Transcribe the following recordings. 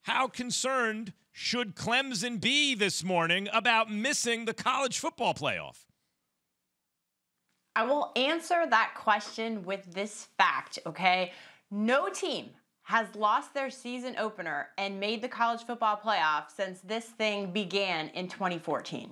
How concerned should Clemson be this morning about missing the college football playoff? I will answer that question with this fact, okay? No team has lost their season opener and made the college football playoff since this thing began in 2014.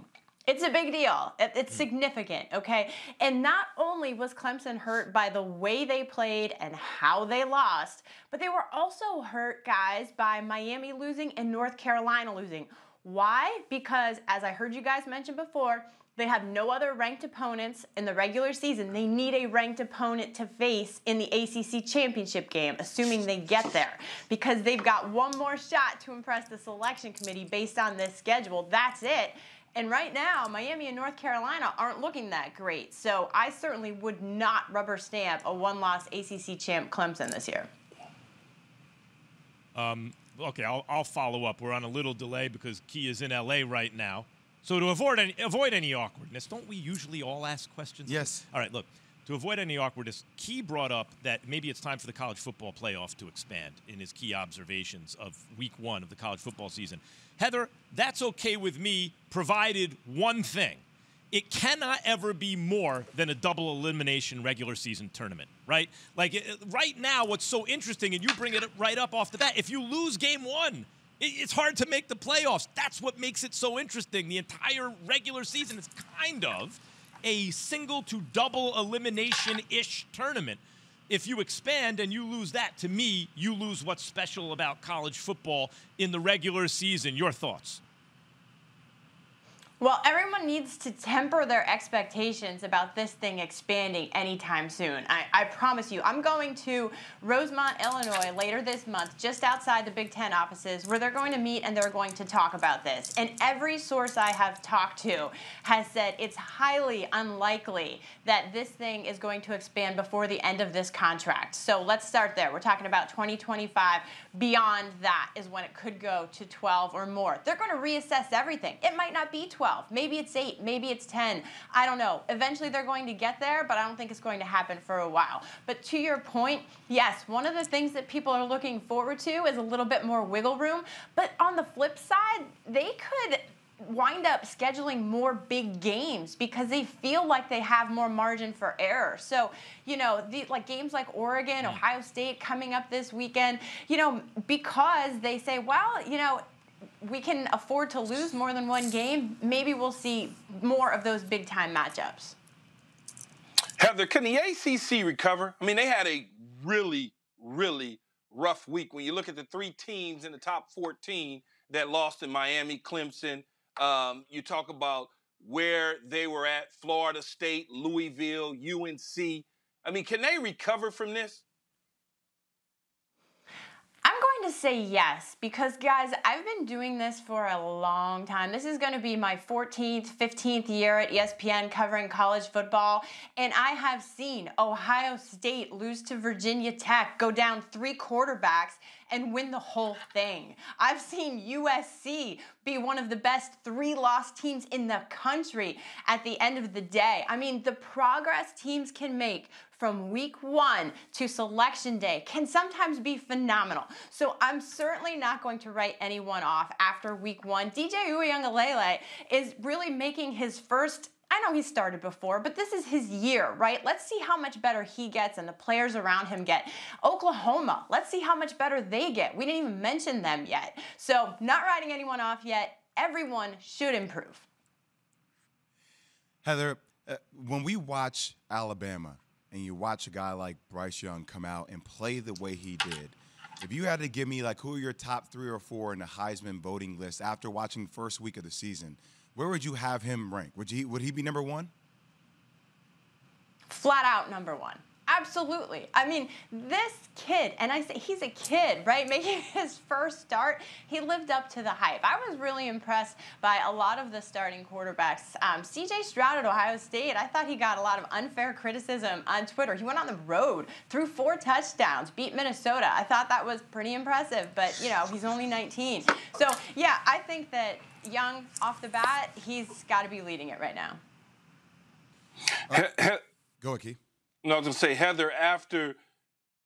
It's a big deal. It's significant, okay? And not only was Clemson hurt by the way they played and how they lost, but they were also hurt, guys, by Miami losing and North Carolina losing. Why? Because, as I heard you guys mention before, they have no other ranked opponents in the regular season. They need a ranked opponent to face in the ACC championship game, assuming they get there, because they've got one more shot to impress the selection committee based on this schedule. That's it. And right now, Miami and North Carolina aren't looking that great. So I certainly would not rubber stamp a one-loss ACC champ Clemson this year. Okay, I'll follow up. We're on a little delay because Key is in L.A. right now. So to avoid any awkwardness, don't we usually all ask questions? Yes. All right, look, to avoid any awkwardness, Key brought up that maybe it's time for the college football playoff to expand in his key observations of week 1 of the college football season. Heather, that's okay with me, provided one thing. It cannot ever be more than a double elimination regular season tournament, right? Like right now, what's so interesting, and you bring it right up off the bat, if you lose game 1, it's hard to make the playoffs. That's what makes it so interesting. The entire regular season is kind of a single to double elimination-ish tournament. If you expand and you lose that, to me, you lose what's special about college football in the regular season. Your thoughts? Well, everyone needs to temper their expectations about this thing expanding anytime soon. I promise you. I'm going to Rosemont, Illinois later this month, just outside the Big Ten offices, where they're going to meet and they're going to talk about this. And every source I have talked to has said it's highly unlikely that this thing is going to expand before the end of this contract. So let's start there. We're talking about 2025. Beyond that is when it could go to 12 or more. They're going to reassess everything. It might not be 12. Maybe it's 8, maybe it's 10. I don't know. Eventually they're going to get there, but I don't think it's going to happen for a while. But to your point, yes, one of the things that people are looking forward to is a little bit more wiggle room. But on the flip side, they could wind up scheduling more big games because they feel like they have more margin for error. So, you know, like games like Oregon, Ohio State coming up this weekend, you know, because they say, well, you know, we can afford to lose more than one game, maybe we'll see more of those big-time matchups. Heather, can the ACC recover? I mean, they had a really, really rough week. When you look at the 3 teams in the top 14 that lost in Miami, Clemson, you talk about where they were at, Florida State, Louisville, UNC. I mean, can they recover from this? I'm going to say yes, because, guys, I've been doing this for a long time. This is going to be my 14th, 15th year at ESPN covering college football, and I have seen Ohio State lose to Virginia Tech, go down 3 quarterbacks, and win the whole thing. I've seen USC be one of the best 3-loss teams in the country at the end of the day. I mean, the progress teams can make from week 1 to selection day can sometimes be phenomenal. So I'm certainly not going to write anyone off after week 1. DJ Uiagalelei is really making his first, I know he started before, but this is his year, right? Let's see how much better he gets and the players around him get. Oklahoma, let's see how much better they get. We didn't even mention them yet. So not writing anyone off yet. Everyone should improve. Heather, when we watch Alabama and you watch a guy like Bryce Young come out and play the way he did, if you had to give me, like, who are your top 3 or 4 in the Heisman voting list after watching the first week of the season, where would you have him rank? Would he be number 1? Flat out number 1. Absolutely. I mean, this kid, and I say he's a kid, right? Making his first start, he lived up to the hype. I was really impressed by a lot of the starting quarterbacks. C.J. Stroud at Ohio State, I thought he got a lot of unfair criticism on Twitter. He went on the road, threw 4 touchdowns, beat Minnesota. I thought that was pretty impressive, but, you know, he's only 19. So, yeah, I think that Young, off the bat, he's got to be leading it right now. Go ahead, Keith. No, I was going to say, Heather, after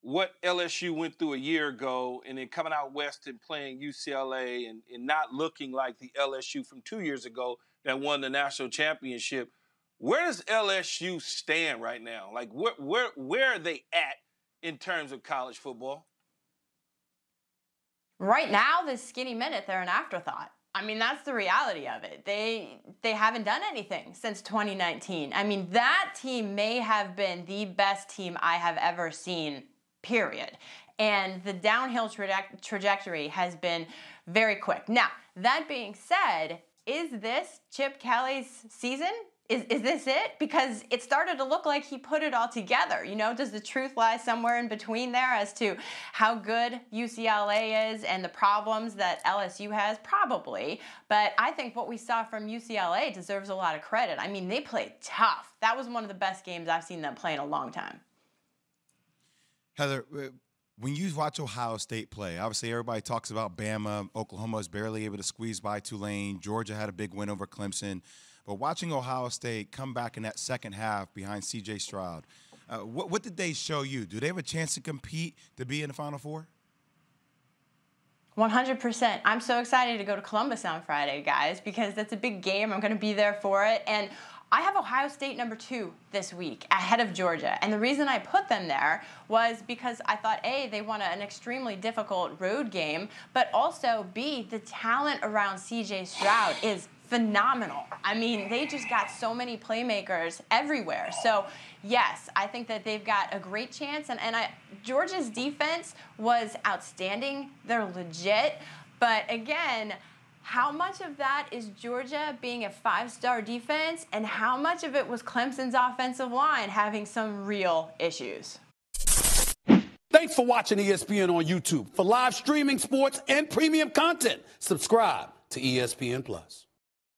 what LSU went through a year ago and then coming out west and playing UCLA and not looking like the LSU from 2 years ago that won the national championship, where does LSU stand right now? Like, where are they at in terms of college football? Right now, this skinny minute, they're an afterthought. I mean, that's the reality of it. They haven't done anything since 2019. I mean, that team may have been the best team I have ever seen, period. And the downhill trajectory has been very quick. Now, that being said, is this Chip Kelly's season? Is this it? Because it started to look like he put it all together. You know, does the truth lie somewhere in between there as to how good UCLA is and the problems that LSU has? Probably. But I think what we saw from UCLA deserves a lot of credit. I mean, they played tough. That was one of the best games I've seen them play in a long time. Heather, when you watch Ohio State play, obviously everybody talks about Bama. Oklahoma was barely able to squeeze by Tulane. Georgia had a big win over Clemson. But watching Ohio State come back in that second half behind C.J. Stroud, what did they show you? Do they have a chance to compete to be in the Final Four? 100%. I'm so excited to go to Columbus on Friday, guys, because that's a big game. I'm going to be there for it. And I have Ohio State #2 this week ahead of Georgia. And the reason I put them there was because I thought, A, they won an extremely difficult road game, but also, B, the talent around C.J. Stroud is phenomenal. I mean, they just got so many playmakers everywhere. So, yes, I think that they've got a great chance. And Georgia's defense was outstanding. They're legit. But, again, how much of that is Georgia being a 5-star defense, and how much of it was Clemson's offensive line having some real issues? Thanks for watching ESPN on YouTube. For live streaming, sports, and premium content, subscribe to ESPN+.